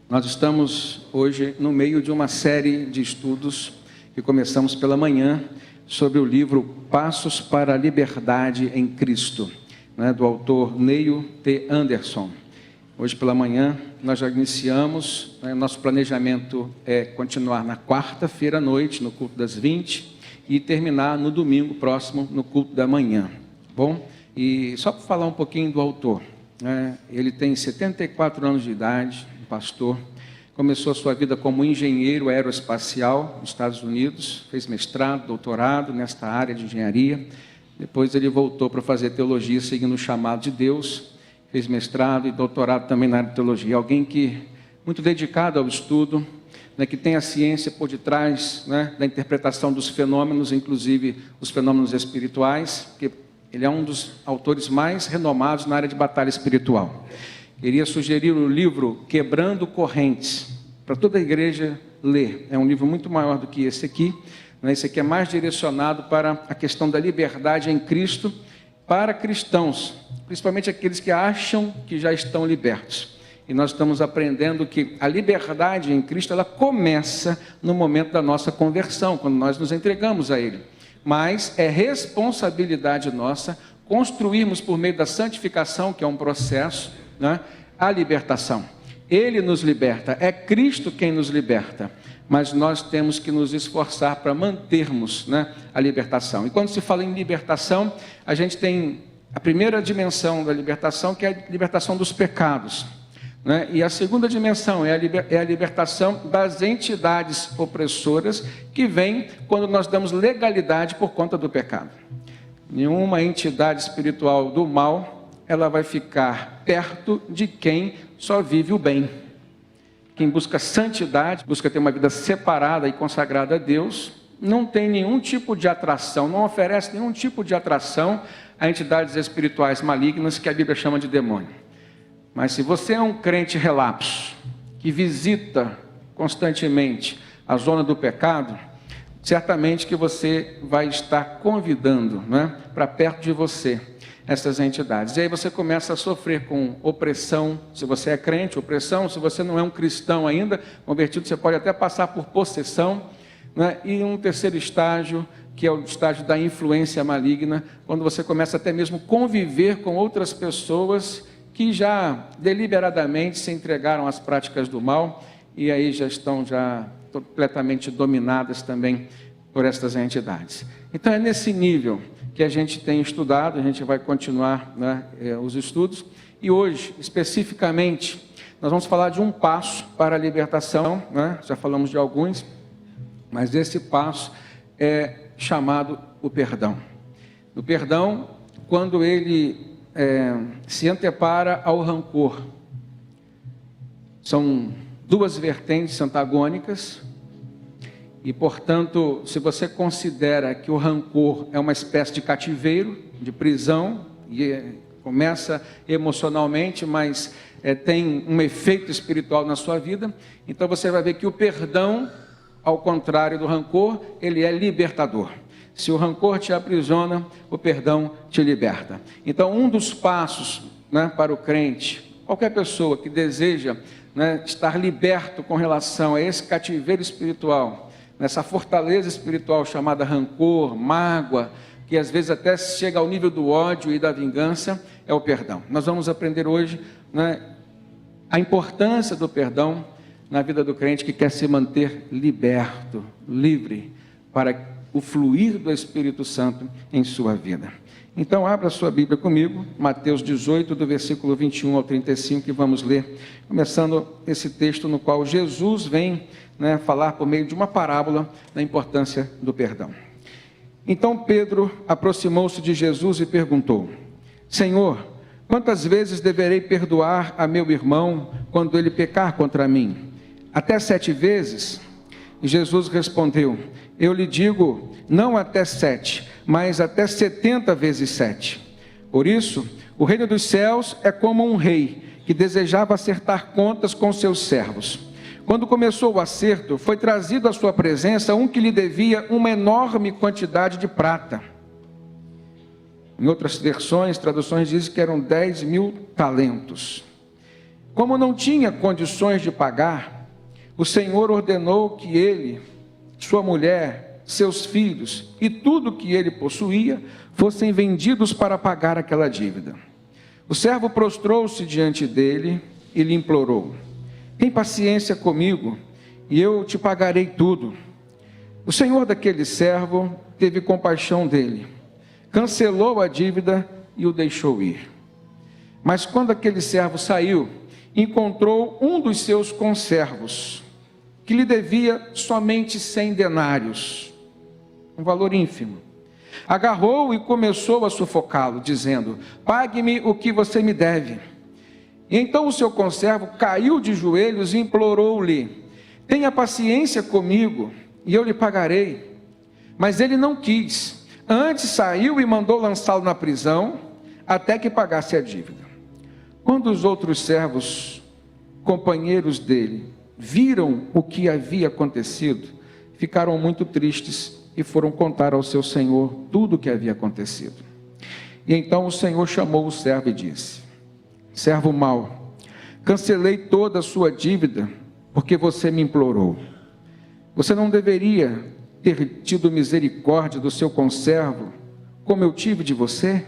Nós estamos hoje no meio de uma série de estudos que começamos pela manhã sobre o livro Passos para a Liberdade em Cristo, do autor Neil T. Anderson. Hoje pela manhã nós já iniciamos, nosso planejamento é continuar na quarta-feira à noite, no culto das 20, e terminar no domingo próximo, no culto da manhã. Bom, e só para falar um pouquinho do autor, ele tem 74 anos de idade, pastor, começou a sua vida como engenheiro aeroespacial nos Estados Unidos, fez mestrado, doutorado nesta área de engenharia, depois ele voltou para fazer teologia seguindo o chamado de Deus, fez mestrado e doutorado também na área de teologia, alguém que muito dedicado ao estudo, que tem a ciência por detrás da interpretação dos fenômenos, inclusive os fenômenos espirituais, que ele é um dos autores mais renomados na área de batalha espiritual. Queria sugerir o livro Quebrando Correntes, para toda a igreja ler. É um livro muito maior do que esse aqui. Esse aqui é mais direcionado para a questão da liberdade em Cristo, para cristãos, principalmente aqueles que acham que já estão libertos. E nós estamos aprendendo que a liberdade em Cristo, ela começa no momento da nossa conversão, quando nós nos entregamos a Ele. Mas é responsabilidade nossa construirmos por meio da santificação, que é um processo, a libertação. Ele nos liberta, é Cristo quem nos liberta, mas nós temos que nos esforçar para mantermos a libertação. E quando se fala em libertação, a gente tem a primeira dimensão da libertação, que é a libertação dos pecados, e a segunda dimensão é a libertação das entidades opressoras, que vem quando nós damos legalidade por conta do pecado. Nenhuma entidade espiritual do mal, ela vai ficar perto de quem só vive o bem. Quem busca santidade, busca ter uma vida separada e consagrada a Deus, não tem nenhum tipo de atração, não oferece nenhum tipo de atração a entidades espirituais malignas que a Bíblia chama de demônio. Mas se você é um crente relapso, que visita constantemente a zona do pecado, certamente que você vai estar convidando para perto de você essas entidades. E aí você começa a sofrer com opressão, se você é crente, opressão, se você não é um cristão ainda, convertido, você pode até passar por possessão, e um terceiro estágio, que é o estágio da influência maligna, quando você começa até mesmo a conviver com outras pessoas que já deliberadamente se entregaram às práticas do mal, e aí já estão completamente dominadas também por estas entidades. Então é nesse nível que a gente tem estudado, a gente vai continuar os estudos, e hoje, especificamente, nós vamos falar de um passo para a libertação, já falamos de alguns, mas esse passo é chamado o perdão. O perdão, quando ele se antepara ao rancor. São duas vertentes antagônicas, e, portanto, se você considera que o rancor é uma espécie de cativeiro, de prisão, e começa emocionalmente, mas tem um efeito espiritual na sua vida, então você vai ver que o perdão, ao contrário do rancor, ele é libertador. Se o rancor te aprisiona, o perdão te liberta. Então, um dos passos para o crente, qualquer pessoa que deseja estar liberto com relação a esse cativeiro espiritual, nessa fortaleza espiritual chamada rancor, mágoa, que às vezes até chega ao nível do ódio e da vingança, é o perdão. Nós vamos aprender hoje a importância do perdão na vida do crente que quer se manter liberto, livre, para o fluir do Espírito Santo em sua vida. Então, abra sua Bíblia comigo, Mateus 18, do versículo 21 ao 35, que vamos ler, começando esse texto no qual Jesus vem falar por meio de uma parábola da importância do perdão. Então Pedro aproximou-se de Jesus e perguntou: Senhor, quantas vezes deverei perdoar a meu irmão quando ele pecar contra mim? Até 7 vezes? E Jesus respondeu: eu lhe digo, não até 7, mas até 70 vezes 7. Por isso, o reino dos céus é como um rei que desejava acertar contas com seus servos. Quando começou o acerto, foi trazido à sua presença um que lhe devia uma enorme quantidade de prata. Em outras versões, traduções dizem que eram 10.000 talentos. Como não tinha condições de pagar, o Senhor ordenou que ele, sua mulher, seus filhos e tudo que ele possuía fossem vendidos para pagar aquela dívida. O servo prostrou-se diante dele e lhe implorou: tem paciência comigo e eu te pagarei tudo. O senhor daquele servo teve compaixão dele, cancelou a dívida e o deixou ir. Mas quando aquele servo saiu, encontrou um dos seus conservos, que lhe devia somente 100 denários, um valor ínfimo. Agarrou e começou a sufocá-lo, dizendo: pague-me o que você me deve. E então o seu conservo caiu de joelhos e implorou-lhe: tenha paciência comigo e eu lhe pagarei. Mas ele não quis, antes saiu e mandou lançá-lo na prisão, até que pagasse a dívida. Quando os outros servos, companheiros dele, viram o que havia acontecido, ficaram muito tristes e foram contar ao seu senhor tudo o que havia acontecido. E então o senhor chamou o servo e disse: servo mau, cancelei toda a sua dívida, porque você me implorou. Você não deveria ter tido misericórdia do seu conservo, como eu tive de você?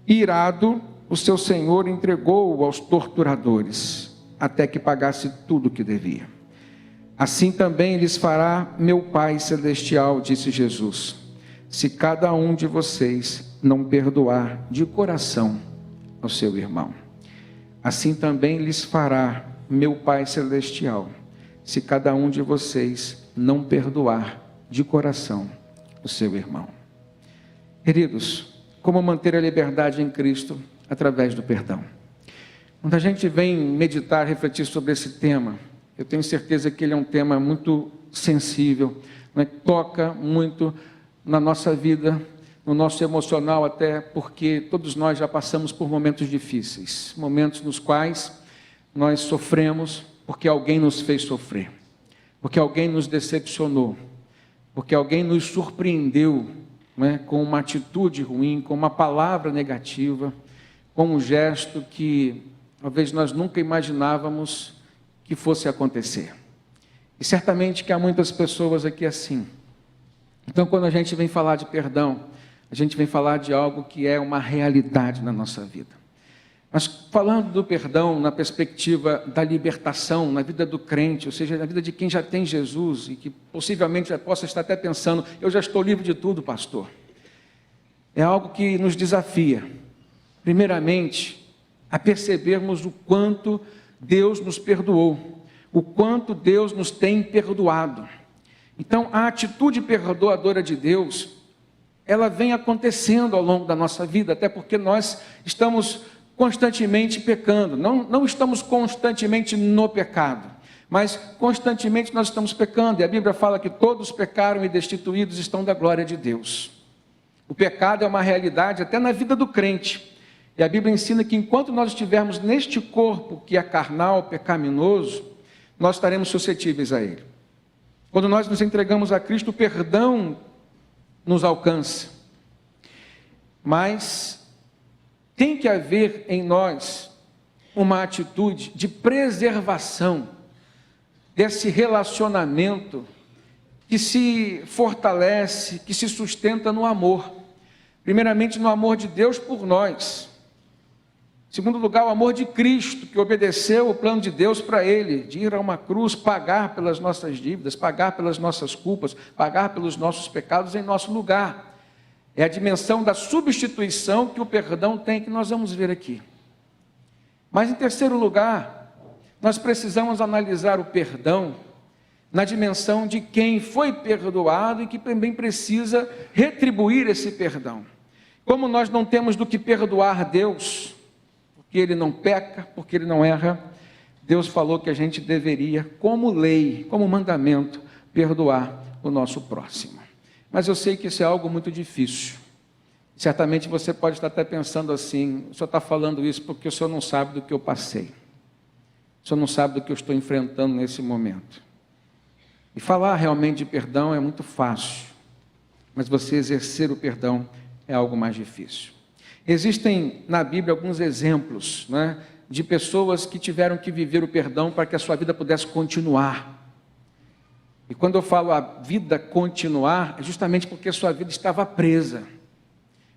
Irado, o seu senhor entregou-o aos torturadores, até que pagasse tudo o que devia. Assim também lhes fará meu Pai Celestial, disse Jesus, se cada um de vocês não perdoar de coração ao seu irmão. Assim também lhes fará meu Pai Celestial, se cada um de vocês não perdoar de coração o seu irmão. Queridos, como manter a liberdade em Cristo através do perdão? Quando a gente vem meditar, refletir sobre esse tema, eu tenho certeza que ele é um tema muito sensível, né? Toca muito na nossa vida, no nosso emocional, até porque todos nós já passamos por momentos difíceis, momentos nos quais nós sofremos porque alguém nos fez sofrer, porque alguém nos decepcionou, porque alguém nos surpreendeu, né, com uma atitude ruim, com uma palavra negativa, com um gesto que talvez nós nunca imaginávamos que fosse acontecer. E certamente que há muitas pessoas aqui assim. Então, quando a gente vem falar de perdão, a gente vem falar de algo que é uma realidade na nossa vida. Mas falando do perdão na perspectiva da libertação na vida do crente, ou seja, na vida de quem já tem Jesus e que possivelmente já possa estar até pensando: eu já estou livre de tudo, pastor. É algo que nos desafia, primeiramente, a percebermos o quanto Deus nos perdoou, o quanto Deus nos tem perdoado. Então, a atitude perdoadora de Deus, ela vem acontecendo ao longo da nossa vida, até porque nós estamos constantemente pecando, não estamos constantemente no pecado, mas constantemente nós estamos pecando, e a Bíblia fala que todos pecaram e destituídos estão da glória de Deus. O pecado é uma realidade até na vida do crente, e a Bíblia ensina que enquanto nós estivermos neste corpo que é carnal, pecaminoso, nós estaremos suscetíveis a ele. Quando nós nos entregamos a Cristo, o perdão nos alcança, mas tem que haver em nós uma atitude de preservação desse relacionamento que se fortalece, que se sustenta no amor. Primeiramente, no amor de Deus por nós. Em segundo lugar, o amor de Cristo, que obedeceu o plano de Deus para ele, de ir a uma cruz, pagar pelas nossas dívidas, pagar pelas nossas culpas, pagar pelos nossos pecados em nosso lugar. É a dimensão da substituição que o perdão tem, que nós vamos ver aqui. Mas em terceiro lugar, nós precisamos analisar o perdão na dimensão de quem foi perdoado e que também precisa retribuir esse perdão. Como nós não temos do que perdoar Deus, porque Ele não peca, porque Ele não erra, Deus falou que a gente deveria, como lei, como mandamento, perdoar o nosso próximo. Mas eu sei que isso é algo muito difícil. Certamente você pode estar até pensando assim: o senhor está falando isso porque o senhor não sabe do que eu passei. O senhor não sabe do que eu estou enfrentando nesse momento. E falar realmente de perdão é muito fácil, mas você exercer o perdão é algo mais difícil. Existem na Bíblia alguns exemplos, né, de pessoas que tiveram que viver o perdão para que a sua vida pudesse continuar. E quando eu falo a vida continuar, é justamente porque a sua vida estava presa.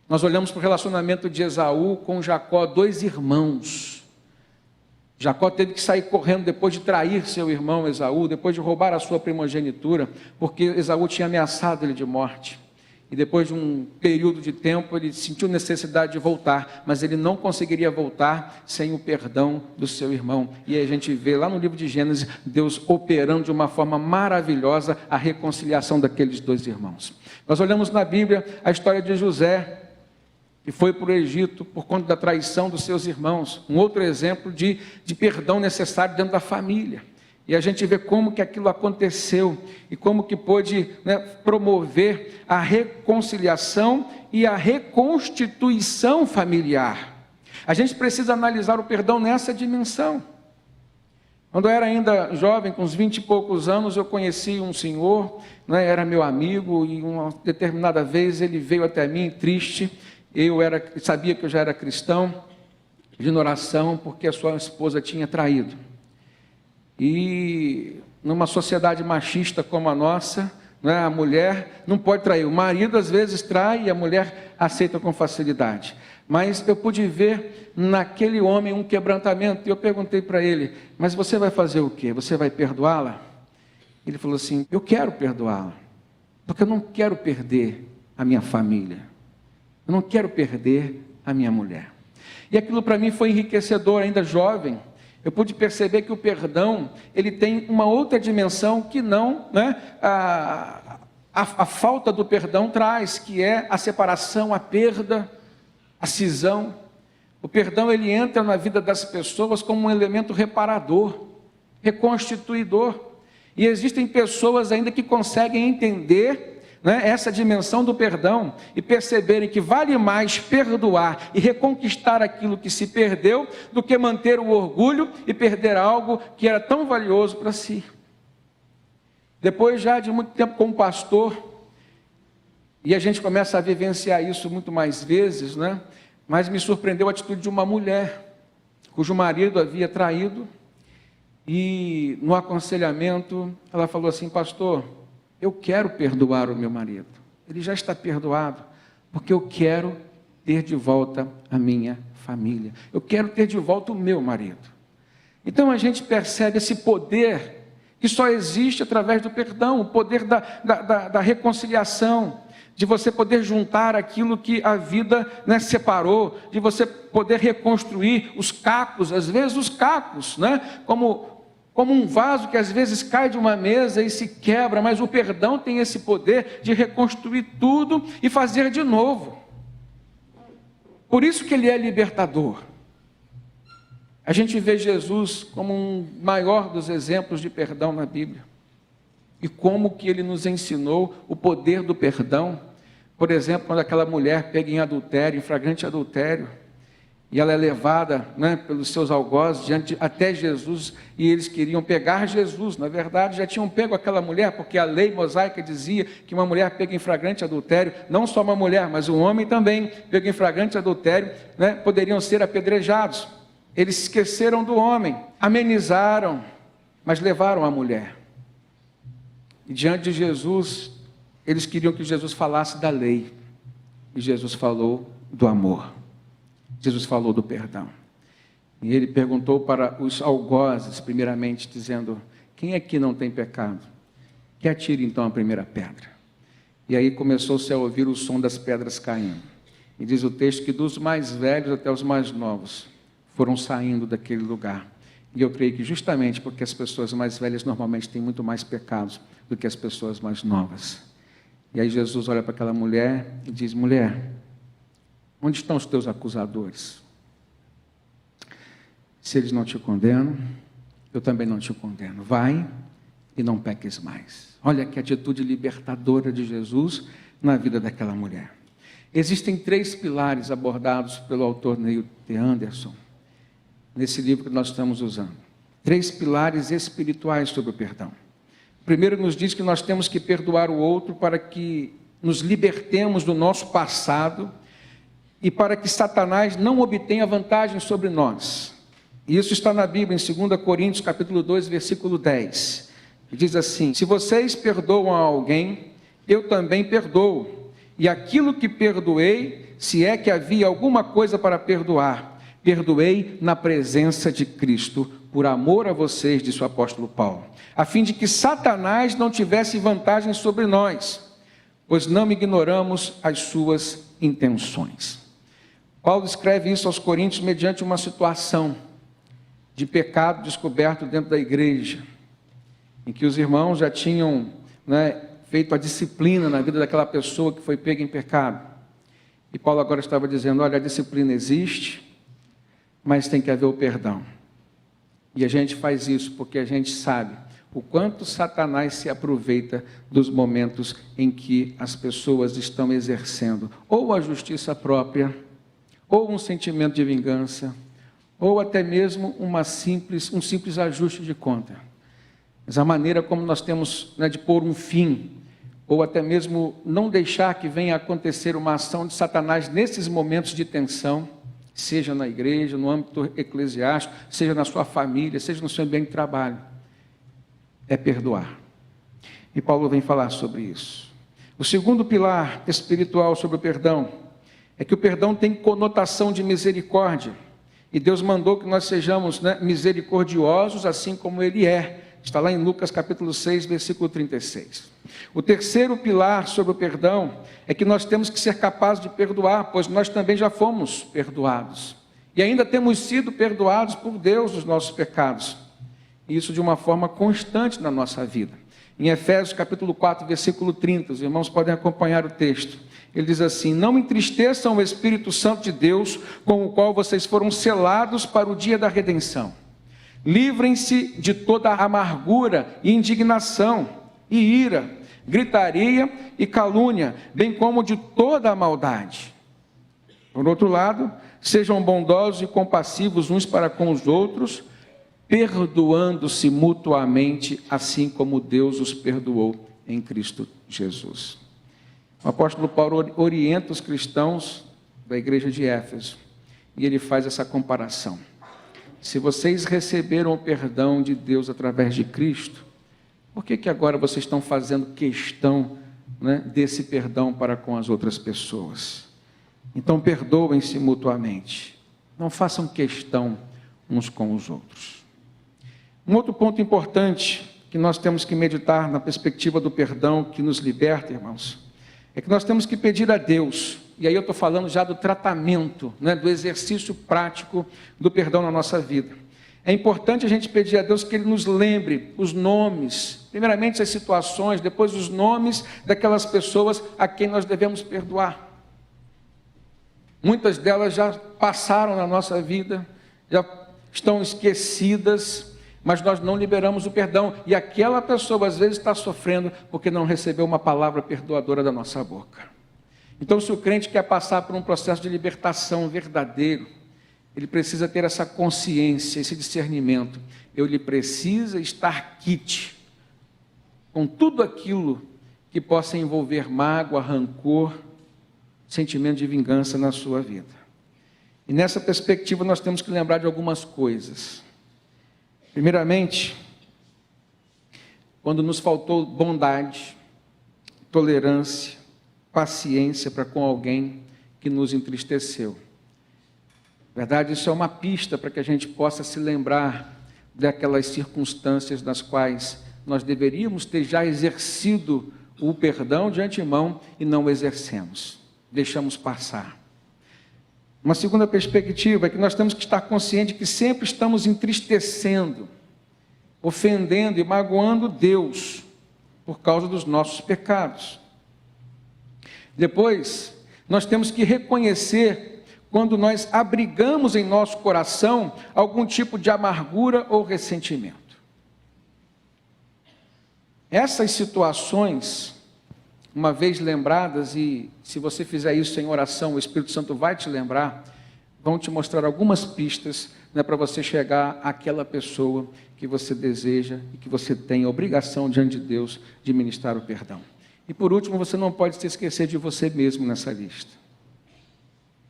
Nós olhamos para o relacionamento de Esaú com Jacó, 2 irmãos. Jacó teve que sair correndo depois de trair seu irmão Esaú, depois de roubar a sua primogenitura, porque Esaú tinha ameaçado ele de morte. E depois de um período de tempo, ele sentiu necessidade de voltar, mas ele não conseguiria voltar sem o perdão do seu irmão. E aí a gente vê lá no livro de Gênesis, Deus operando de uma forma maravilhosa a reconciliação daqueles 2 irmãos. Nós olhamos na Bíblia a história de José, que foi para o Egito por conta da traição dos seus irmãos. Um outro exemplo de perdão necessário dentro da família. E a gente vê como que aquilo aconteceu e como que pôde, promover a reconciliação e a reconstituição familiar. A gente precisa analisar o perdão nessa dimensão. Quando eu era ainda jovem, com uns 20 e poucos anos, eu conheci um senhor, era meu amigo, e uma determinada vez ele veio até mim triste. Eu sabia que eu já era cristão, pedindo oração, porque a sua esposa tinha traído. E numa sociedade machista como a nossa, a mulher não pode trair. O marido às vezes trai e a mulher aceita com facilidade. Mas eu pude ver naquele homem um quebrantamento. E eu perguntei para ele, mas você vai fazer o quê? Você vai perdoá-la? Ele falou assim, eu quero perdoá-la, porque eu não quero perder a minha família. Eu não quero perder a minha mulher. E aquilo para mim foi enriquecedor, ainda jovem. Eu pude perceber que o perdão, ele tem uma outra dimensão que não, a falta do perdão traz, que é a separação, a perda, a cisão. O perdão, ele entra na vida das pessoas como um elemento reparador, reconstituidor. E existem pessoas ainda que conseguem entender essa dimensão do perdão e perceberem que vale mais perdoar e reconquistar aquilo que se perdeu do que manter o orgulho e perder algo que era tão valioso para si. Depois já de muito tempo como pastor, e a gente começa a vivenciar isso muito mais vezes, mas me surpreendeu a atitude de uma mulher cujo marido havia traído, e no aconselhamento ela falou assim, pastor, eu quero perdoar o meu marido, ele já está perdoado, porque eu quero ter de volta a minha família, eu quero ter de volta o meu marido. Então a gente percebe esse poder que só existe através do perdão, o poder da reconciliação, de você poder juntar aquilo que a vida separou, de você poder reconstruir os cacos, às vezes os cacos, como um vaso que às vezes cai de uma mesa e se quebra, mas o perdão tem esse poder de reconstruir tudo e fazer de novo. Por isso que ele é libertador. A gente vê Jesus como um maior dos exemplos de perdão na Bíblia. E como que ele nos ensinou o poder do perdão. Por exemplo, quando aquela mulher pega em adultério, em flagrante adultério, e ela é levada pelos seus algozes até Jesus, e eles queriam pegar Jesus. Na verdade, já tinham pego aquela mulher, porque a lei mosaica dizia que uma mulher pega em flagrante adultério, não só uma mulher, mas um homem também pega em flagrante adultério, poderiam ser apedrejados. Eles esqueceram do homem, amenizaram, mas levaram a mulher. E diante de Jesus, eles queriam que Jesus falasse da lei, e Jesus falou do amor. Jesus falou do perdão. E ele perguntou para os algozes, primeiramente, dizendo, quem aqui não tem pecado? Que atire então a primeira pedra. E aí começou-se a ouvir o som das pedras caindo. E diz o texto que dos mais velhos até os mais novos foram saindo daquele lugar. E eu creio que justamente porque as pessoas mais velhas normalmente têm muito mais pecados do que as pessoas mais novas. E aí Jesus olha para aquela mulher e diz, mulher, onde estão os teus acusadores? Se eles não te condenam, eu também não te condeno. Vai e não peques mais. Olha que atitude libertadora de Jesus na vida daquela mulher. Existem 3 pilares abordados pelo autor Neil T. Anderson, nesse livro que nós estamos usando. 3 pilares espirituais sobre o perdão. O primeiro nos diz que nós temos que perdoar o outro para que nos libertemos do nosso passado e para que Satanás não obtenha vantagem sobre nós. E isso está na Bíblia, em 2 Coríntios, capítulo 2, versículo 10. Que diz assim: se vocês perdoam a alguém, eu também perdoo. E aquilo que perdoei, se é que havia alguma coisa para perdoar, perdoei na presença de Cristo, por amor a vocês, disse o apóstolo Paulo, a fim de que Satanás não tivesse vantagem sobre nós, pois não ignoramos as suas intenções. Paulo escreve isso aos Coríntios mediante uma situação de pecado descoberto dentro da igreja, em que os irmãos já tinham, feito a disciplina na vida daquela pessoa que foi pega em pecado. E Paulo agora estava dizendo: olha, a disciplina existe, mas tem que haver o perdão. E a gente faz isso porque a gente sabe o quanto Satanás se aproveita dos momentos em que as pessoas estão exercendo ou a justiça própria, ou um sentimento de vingança, ou até mesmo um simples ajuste de conta. Mas a maneira como nós temos de pôr um fim, ou até mesmo não deixar que venha a acontecer uma ação de Satanás nesses momentos de tensão, seja na igreja, no âmbito eclesiástico, seja na sua família, seja no seu ambiente de trabalho, é perdoar. E Paulo vem falar sobre isso. O segundo pilar espiritual sobre o perdão é que o perdão tem conotação de misericórdia. E Deus mandou que nós sejamos misericordiosos, assim como Ele é. Está lá em Lucas capítulo 6, versículo 36. O terceiro pilar sobre o perdão é que nós temos que ser capazes de perdoar, pois nós também já fomos perdoados. E ainda temos sido perdoados por Deus dos nossos pecados. E isso de uma forma constante na nossa vida. Em Efésios capítulo 4, versículo 30, os irmãos podem acompanhar o texto. Ele diz assim: não entristeçam o Espírito Santo de Deus, com o qual vocês foram selados para o dia da redenção. Livrem-se de toda amargura e indignação, e ira, gritaria e calúnia, bem como de toda a maldade. Por outro lado, sejam bondosos e compassivos uns para com os outros, perdoando-se mutuamente, assim como Deus os perdoou em Cristo Jesus. O apóstolo Paulo orienta os cristãos da igreja de Éfeso, e ele faz essa comparação. Se vocês receberam o perdão de Deus através de Cristo, por que agora vocês estão fazendo questão desse perdão para com as outras pessoas? Então perdoem-se mutuamente, não façam questão uns com os outros. Um outro ponto importante que nós temos que meditar na perspectiva do perdão que nos liberta, irmãos, é que nós temos que pedir a Deus, e aí eu estou falando já do tratamento, do exercício prático do perdão na nossa vida. É importante a gente pedir a Deus que Ele nos lembre os nomes, primeiramente as situações, depois os nomes daquelas pessoas a quem nós devemos perdoar. Muitas delas já passaram na nossa vida, já estão esquecidas, mas nós não liberamos o perdão, e aquela pessoa às vezes está sofrendo porque não recebeu uma palavra perdoadora da nossa boca. Então, se o crente quer passar por um processo de libertação verdadeiro, ele precisa ter essa consciência, esse discernimento. Ele precisa estar quite com tudo aquilo que possa envolver mágoa, rancor, sentimento de vingança na sua vida. E nessa perspectiva nós temos que lembrar de algumas coisas. Primeiramente, quando nos faltou bondade, tolerância, paciência para com alguém que nos entristeceu. Na verdade, isso é uma pista para que a gente possa se lembrar daquelas circunstâncias nas quais nós deveríamos ter já exercido o perdão de antemão e não o exercemos, deixamos passar. Uma segunda perspectiva é que nós temos que estar conscientes que sempre estamos entristecendo, ofendendo e magoando Deus por causa dos nossos pecados. Depois, nós temos que reconhecer quando nós abrigamos em nosso coração algum tipo de amargura ou ressentimento. Essas situações, uma vez lembradas, e se você fizer isso em oração, o Espírito Santo vai te lembrar, vão te mostrar algumas pistas para você chegar àquela pessoa que você deseja e que você tem a obrigação diante de Deus de ministrar o perdão. E por último, você não pode se esquecer de você mesmo nessa lista.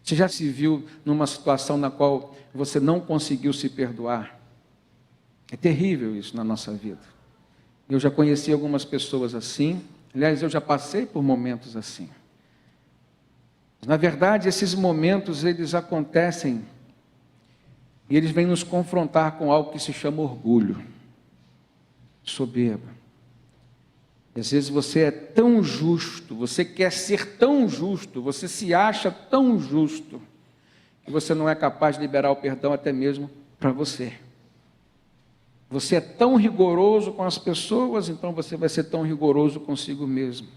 Você já se viu numa situação na qual você não conseguiu se perdoar? É terrível isso na nossa vida. Eu já conheci algumas pessoas assim. Aliás, eu já passei por momentos assim. Na verdade, esses momentos, eles acontecem e eles vêm nos confrontar com algo que se chama orgulho, soberba. E às vezes você é tão justo, você quer ser tão justo, você se acha tão justo, que você não é capaz de liberar o perdão até mesmo para você. Você é tão rigoroso com as pessoas, então você vai ser tão rigoroso consigo mesmo.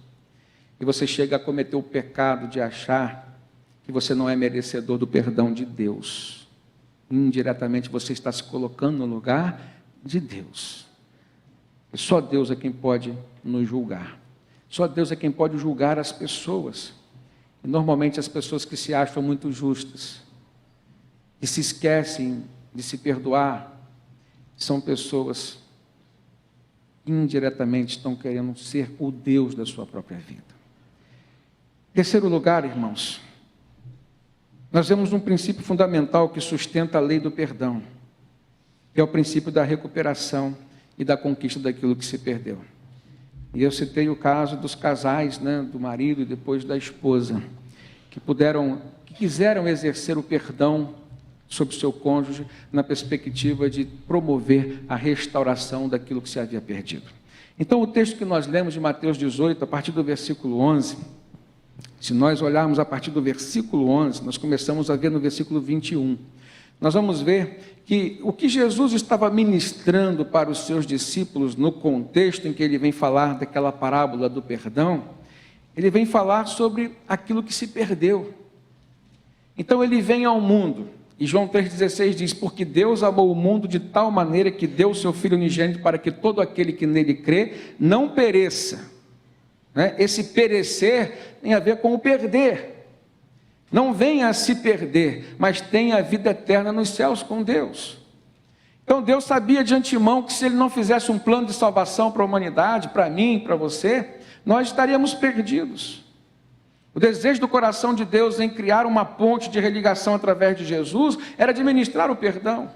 E você chega a cometer o pecado de achar que você não é merecedor do perdão de Deus. Indiretamente você está se colocando no lugar de Deus. E só Deus é quem pode nos julgar. Só Deus é quem pode julgar as pessoas. E normalmente as pessoas que se acham muito justas, que se esquecem de se perdoar, são pessoas que indiretamente estão querendo ser o Deus da sua própria vida. Terceiro lugar, irmãos, nós vemos um princípio fundamental que sustenta a lei do perdão, que é o princípio da recuperação e da conquista daquilo que se perdeu. E eu citei o caso dos casais, do marido e depois da esposa, que quiseram exercer o perdão sobre o seu cônjuge na perspectiva de promover a restauração daquilo que se havia perdido. Então, o texto que nós lemos de Mateus 18, a partir do versículo 11, se nós olharmos a partir do versículo 11, nós começamos a ver no versículo 21. Nós vamos ver que o que Jesus estava ministrando para os seus discípulos no contexto em que ele vem falar daquela parábola do perdão, ele vem falar sobre aquilo que se perdeu. Então ele vem ao mundo, e João 3,16 diz, porque Deus amou o mundo de tal maneira que deu o seu Filho unigênito para que todo aquele que nele crê não pereça. Esse perecer tem a ver com o perder. Não venha a se perder, mas tenha a vida eterna nos céus com Deus. Então Deus sabia de antemão que se Ele não fizesse um plano de salvação para a humanidade, para mim, para você, nós estaríamos perdidos. O desejo do coração de Deus em criar uma ponte de religação através de Jesus era administrar o perdão.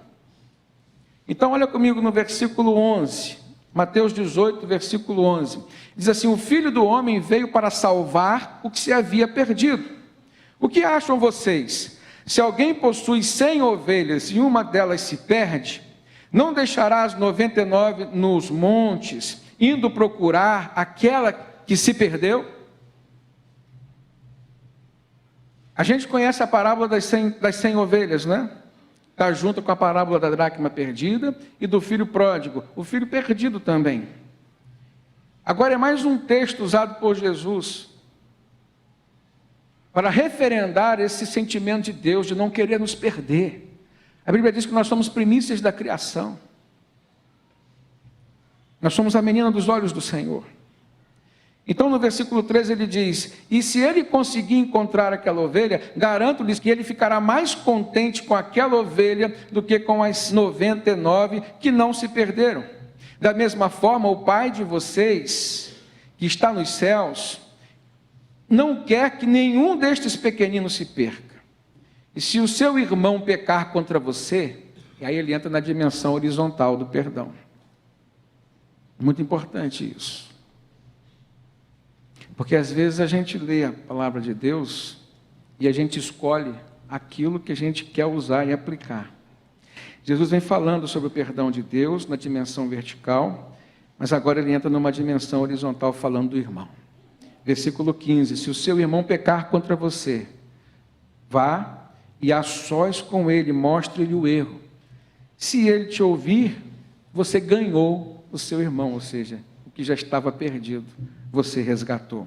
Então olha comigo no versículo 11, Mateus 18, versículo 11. Diz assim, o Filho do Homem veio para salvar o que se havia perdido. O que acham vocês? Se alguém possui 100 ovelhas e uma delas se perde, não deixará as 99 nos montes, indo procurar aquela que se perdeu? A gente conhece a parábola das 100 ovelhas, Está junto com a parábola da dracma perdida e do filho pródigo, o filho perdido também. Agora é mais um texto usado por Jesus para referendar esse sentimento de Deus de não querer nos perder. A Bíblia diz que nós somos primícias da criação. Nós somos a menina dos olhos do Senhor. Então no versículo 13 ele diz, e se ele conseguir encontrar aquela ovelha, garanto-lhes que ele ficará mais contente com aquela ovelha do que com as 99 que não se perderam. Da mesma forma, o Pai de vocês, que está nos céus, não quer que nenhum destes pequeninos se perca. E se o seu irmão pecar contra você, e aí ele entra na dimensão horizontal do perdão. Muito importante isso. Porque às vezes a gente lê a palavra de Deus e a gente escolhe aquilo que a gente quer usar e aplicar. Jesus vem falando sobre o perdão de Deus na dimensão vertical, mas agora ele entra numa dimensão horizontal falando do irmão. Versículo 15, se o seu irmão pecar contra você, vá e a sós com ele, mostre-lhe o erro. Se ele te ouvir, você ganhou o seu irmão, ou seja, o que já estava perdido, você resgatou.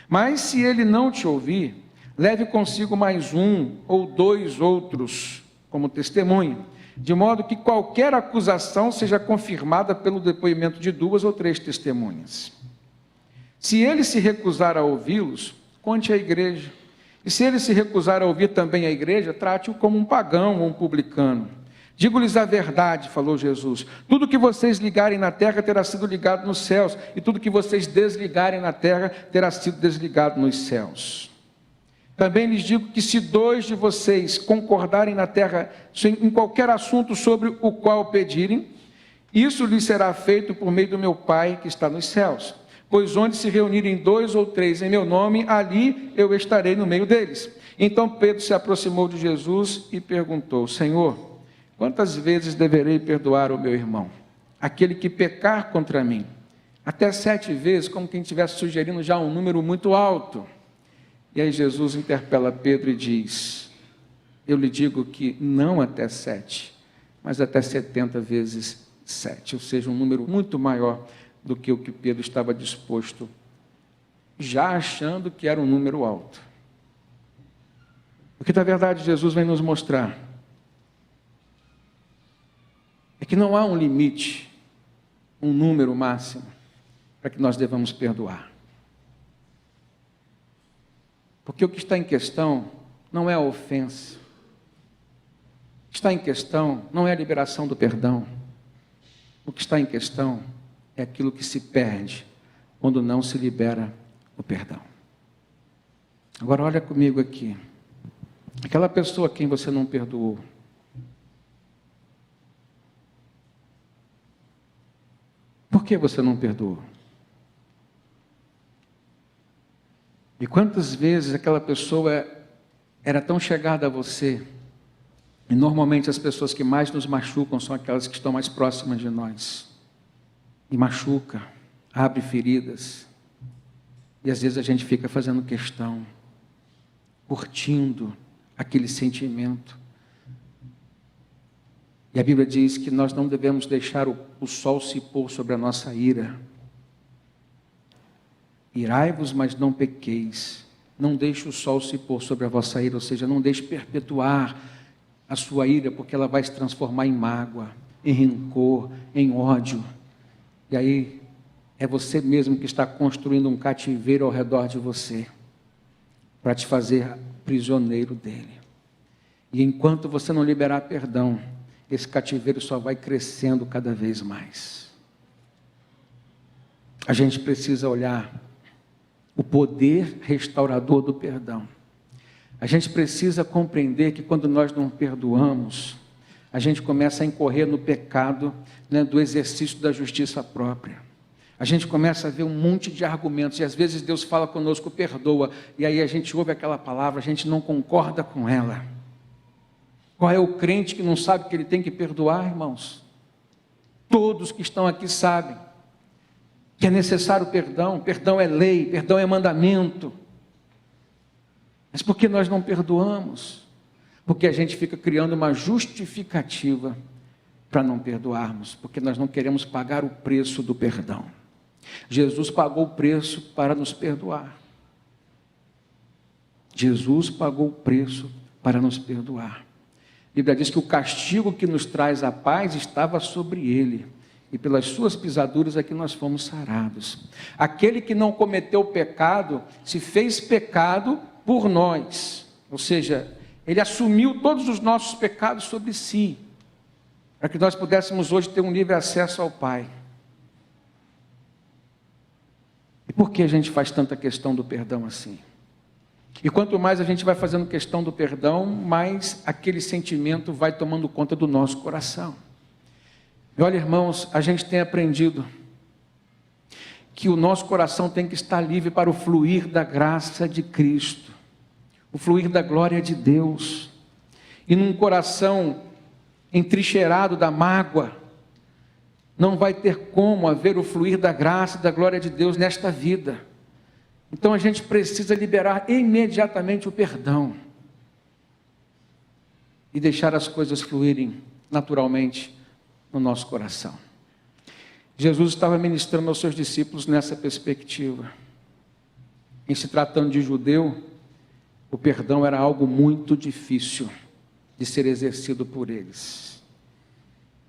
Mas se ele não te ouvir, leve consigo mais um ou dois outros como testemunha, de modo que qualquer acusação seja confirmada pelo depoimento de 2 ou 3 testemunhas. Se ele se recusar a ouvi-los, conte à igreja. E se ele se recusar a ouvir também a igreja, trate-o como um pagão ou um publicano. Digo-lhes a verdade, falou Jesus, tudo que vocês ligarem na terra terá sido ligado nos céus, e tudo que vocês desligarem na terra terá sido desligado nos céus. Também lhes digo que se 2 de vocês concordarem na terra em qualquer assunto sobre o qual pedirem, isso lhes será feito por meio do meu Pai que está nos céus. Pois onde se reunirem 2 ou 3 em meu nome, ali eu estarei no meio deles. Então Pedro se aproximou de Jesus e perguntou: Senhor, quantas vezes deverei perdoar o meu irmão, aquele que pecar contra mim? Até 7 vezes, como quem estivesse sugerindo já um número muito alto. E aí Jesus interpela Pedro e diz: eu lhe digo que não até 7, mas até 70 vezes 7, ou seja, um número muito maior do que o que Pedro estava disposto, já achando que era um número alto. O que na verdade Jesus vem nos mostrar é que não há um limite, um número máximo para que nós devamos perdoar. Porque o que está em questão não é a ofensa. O que está em questão não é a liberação do perdão. O que está em questão é aquilo que se perde quando não se libera o perdão. Agora olha comigo aqui. Aquela pessoa a quem você não perdoou. Por que você não perdoou? E quantas vezes aquela pessoa era tão chegada a você, e normalmente as pessoas que mais nos machucam são aquelas que estão mais próximas de nós, e machuca, abre feridas, e às vezes a gente fica fazendo questão, curtindo aquele sentimento, e a Bíblia diz que nós não devemos deixar o sol se pôr sobre a nossa ira. Irai-vos, mas não pequeis. Não deixe o sol se pôr sobre a vossa ira, ou seja, não deixe perpetuar a sua ira, porque ela vai se transformar em mágoa, em rancor, em ódio. E aí é você mesmo que está construindo um cativeiro ao redor de você, para te fazer prisioneiro dele. E enquanto você não liberar perdão, esse cativeiro só vai crescendo cada vez mais. A gente precisa olhar o poder restaurador do perdão. A gente precisa compreender que quando nós não perdoamos, a gente começa a incorrer no pecado, do exercício da justiça própria. A gente começa a ver um monte de argumentos, e às vezes Deus fala conosco, perdoa, e aí a gente ouve aquela palavra, a gente não concorda com ela. Qual é o crente que não sabe que ele tem que perdoar, irmãos? Todos que estão aqui sabem que é necessário perdão, perdão é lei, perdão é mandamento. Mas por que nós não perdoamos? Porque a gente fica criando uma justificativa para não perdoarmos, porque nós não queremos pagar o preço do perdão. Jesus pagou o preço para nos perdoar. Jesus pagou o preço para nos perdoar. A Bíblia diz que o castigo que nos traz a paz estava sobre ele, e pelas suas pisaduras é que nós fomos sarados. Aquele que não cometeu pecado, se fez pecado por nós. Ou seja, ele assumiu todos os nossos pecados sobre si, para que nós pudéssemos hoje ter um livre acesso ao Pai. E por que a gente faz tanta questão do perdão assim? E quanto mais a gente vai fazendo questão do perdão, mais aquele sentimento vai tomando conta do nosso coração. E olha, irmãos, a gente tem aprendido que o nosso coração tem que estar livre para o fluir da graça de Cristo, o fluir da glória de Deus. E num coração entrincheirado da mágoa, não vai ter como haver o fluir da graça e da glória de Deus nesta vida. Então a gente precisa liberar imediatamente o perdão e deixar as coisas fluírem naturalmente no nosso coração. Jesus estava ministrando aos seus discípulos nessa perspectiva. Em se tratando de judeu, o perdão era algo muito difícil de ser exercido por eles.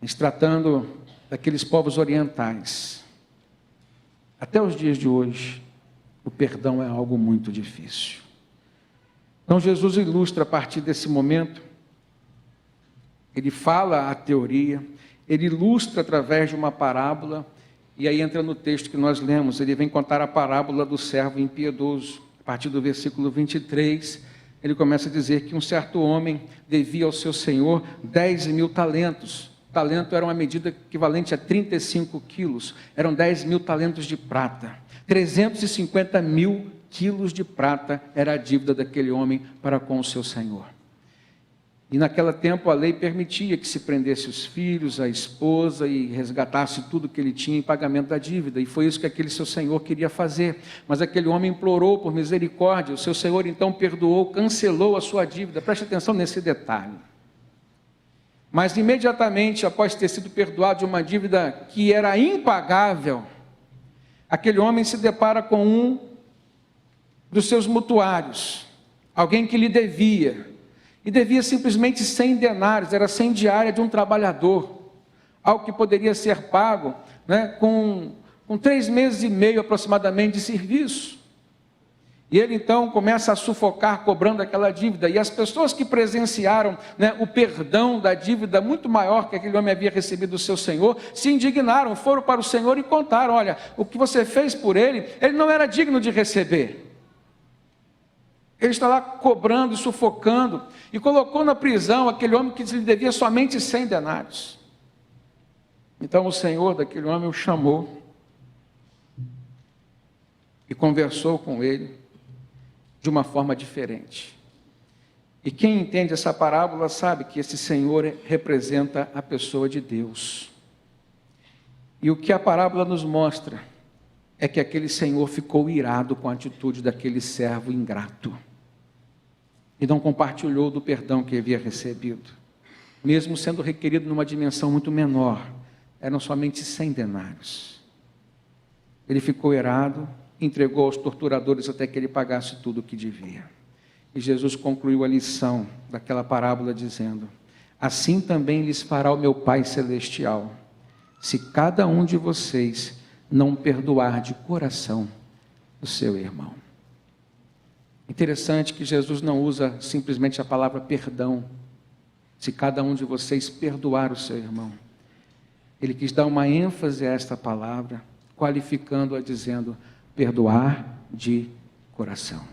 Em se tratando daqueles povos orientais, até os dias de hoje, o perdão é algo muito difícil. Então Jesus ilustra a partir desse momento, ele fala a teoria, ele ilustra através de uma parábola, e aí entra no texto que nós lemos, ele vem contar a parábola do servo impiedoso, a partir do versículo 23, ele começa a dizer que um certo homem devia ao seu senhor 10.000 talentos. Talento era uma medida equivalente a 35 quilos, eram 10.000 talentos de prata. 350.000 quilos de prata era a dívida daquele homem para com o seu senhor. E naquele tempo a lei permitia que se prendesse os filhos, a esposa e resgatasse tudo que ele tinha em pagamento da dívida. E foi isso que aquele seu senhor queria fazer. Mas aquele homem implorou por misericórdia. O seu senhor então perdoou, cancelou a sua dívida. Preste atenção nesse detalhe. Mas imediatamente após ter sido perdoado de uma dívida que era impagável, aquele homem se depara com um dos seus mutuários, alguém que lhe devia. E devia simplesmente 100 denários, era 100 diária de um trabalhador, algo que poderia ser pago, com 3 meses e meio aproximadamente de serviço. E ele então começa a sufocar cobrando aquela dívida, e as pessoas que presenciaram o perdão da dívida muito maior que aquele homem havia recebido do seu senhor, se indignaram, foram para o senhor e contaram: olha, o que você fez por ele não era digno de receber. Ele está lá cobrando e sufocando, e colocou na prisão aquele homem que lhe devia somente 100 denários. Então o senhor daquele homem o chamou, e conversou com ele, de uma forma diferente. E quem entende essa parábola sabe que esse senhor representa a pessoa de Deus. E o que a parábola nos mostra, é que aquele senhor ficou irado com a atitude daquele servo ingrato. E não compartilhou do perdão que havia recebido, mesmo sendo requerido numa dimensão muito menor, eram somente 100 denários. Ele ficou irado, entregou aos torturadores até que ele pagasse tudo o que devia. E Jesus concluiu a lição daquela parábola dizendo: assim também lhes fará o meu Pai Celestial, se cada um de vocês não perdoar de coração o seu irmão. Interessante que Jesus não usa simplesmente a palavra perdão, se cada um de vocês perdoar o seu irmão. Ele quis dar uma ênfase a esta palavra, qualificando-a dizendo: perdoar de coração.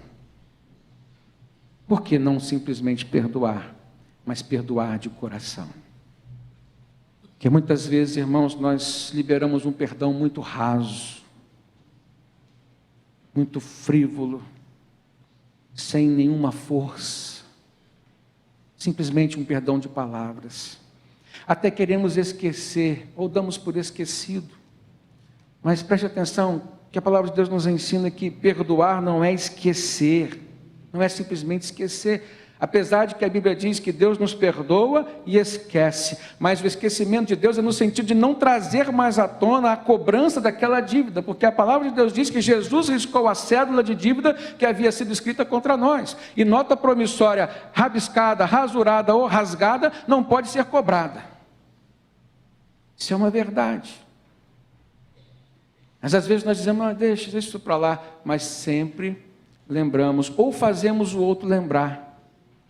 Por que não simplesmente perdoar, mas perdoar de coração? Porque muitas vezes, irmãos, nós liberamos um perdão muito raso, muito frívolo, sem nenhuma força, simplesmente um perdão de palavras. Até queremos esquecer, ou damos por esquecido. Mas preste atenção, que a palavra de Deus nos ensina que perdoar não é esquecer, não é simplesmente esquecer. Apesar de que a Bíblia diz que Deus nos perdoa e esquece, mas o esquecimento de Deus é no sentido de não trazer mais à tona a cobrança daquela dívida, porque a palavra de Deus diz que Jesus riscou a cédula de dívida que havia sido escrita contra nós, e nota promissória rabiscada, rasurada ou rasgada não pode ser cobrada. Isso é uma verdade. Mas às vezes nós dizemos: deixa isso para lá, mas sempre lembramos, ou fazemos o outro lembrar,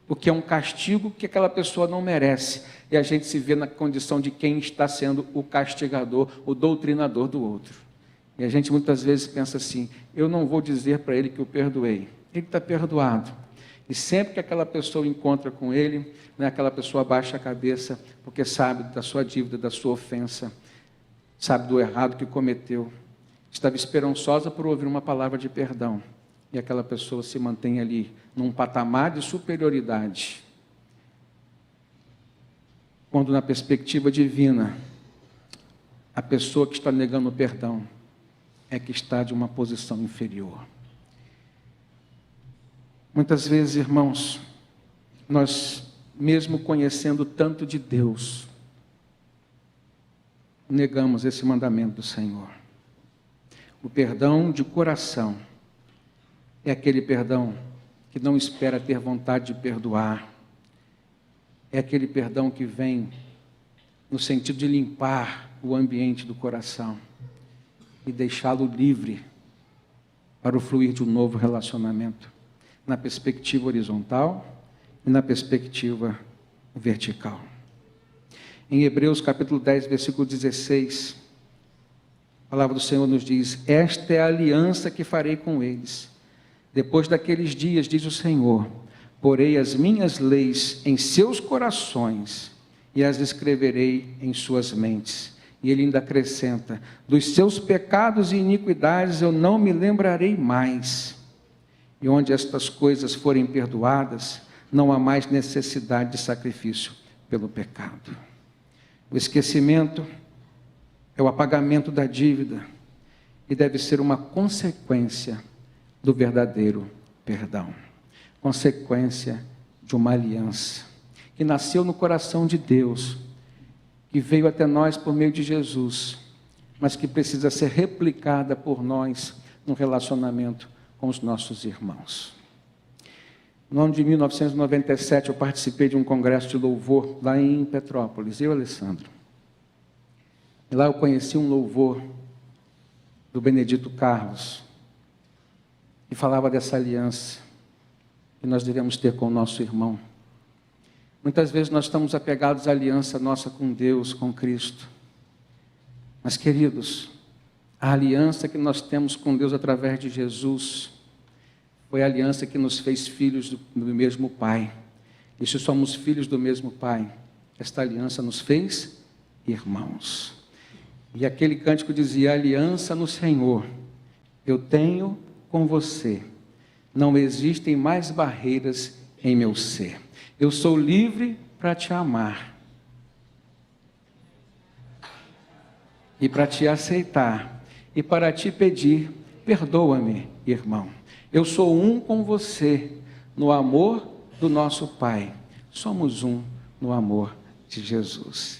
porque é um castigo que aquela pessoa não merece, e a gente se vê na condição de quem está sendo o castigador, o doutrinador do outro. E a gente muitas vezes pensa assim: eu não vou dizer para ele que eu perdoei, ele está perdoado. E sempre que aquela pessoa encontra com ele, aquela pessoa baixa a cabeça, porque sabe da sua dívida, da sua ofensa, sabe do errado que cometeu, estava esperançosa por ouvir uma palavra de perdão, e aquela pessoa se mantém ali, num patamar de superioridade, quando na perspectiva divina, a pessoa que está negando o perdão, é que está de uma posição inferior. Muitas vezes, irmãos, nós, mesmo conhecendo tanto de Deus, negamos esse mandamento do Senhor. O perdão de coração é aquele perdão que não espera ter vontade de perdoar. É aquele perdão que vem no sentido de limpar o ambiente do coração e deixá-lo livre para o fluir de um novo relacionamento, na perspectiva horizontal e na perspectiva vertical. Em Hebreus capítulo 10, versículo 16, a palavra do Senhor nos diz: esta é a aliança que farei com eles. Depois daqueles dias, diz o Senhor, porei as minhas leis em seus corações e as escreverei em suas mentes. E ele ainda acrescenta: dos seus pecados e iniquidades eu não me lembrarei mais. E onde estas coisas forem perdoadas, não há mais necessidade de sacrifício pelo pecado. O esquecimento é o apagamento da dívida e deve ser uma consequência do verdadeiro perdão. Consequência de uma aliança que nasceu no coração de Deus, que veio até nós por meio de Jesus, mas que precisa ser replicada por nós no relacionamento com os nossos irmãos. No ano de 1997, eu participei de um congresso de louvor lá em Petrópolis, eu e Alessandro. E lá eu conheci um louvor do Benedito Carlos, que falava dessa aliança que nós devemos ter com o nosso irmão. Muitas vezes nós estamos apegados à aliança nossa com Deus, com Cristo. Mas, queridos, a aliança que nós temos com Deus através de Jesus foi a aliança que nos fez filhos do mesmo Pai. E se somos filhos do mesmo Pai, esta aliança nos fez irmãos. E aquele cântico dizia: aliança no Senhor eu tenho com você, não existem mais barreiras em meu ser. Eu sou livre para te amar e para te aceitar e para te pedir: perdoa-me, irmão. Eu sou um com você no amor do nosso Pai. Somos um no amor de Jesus.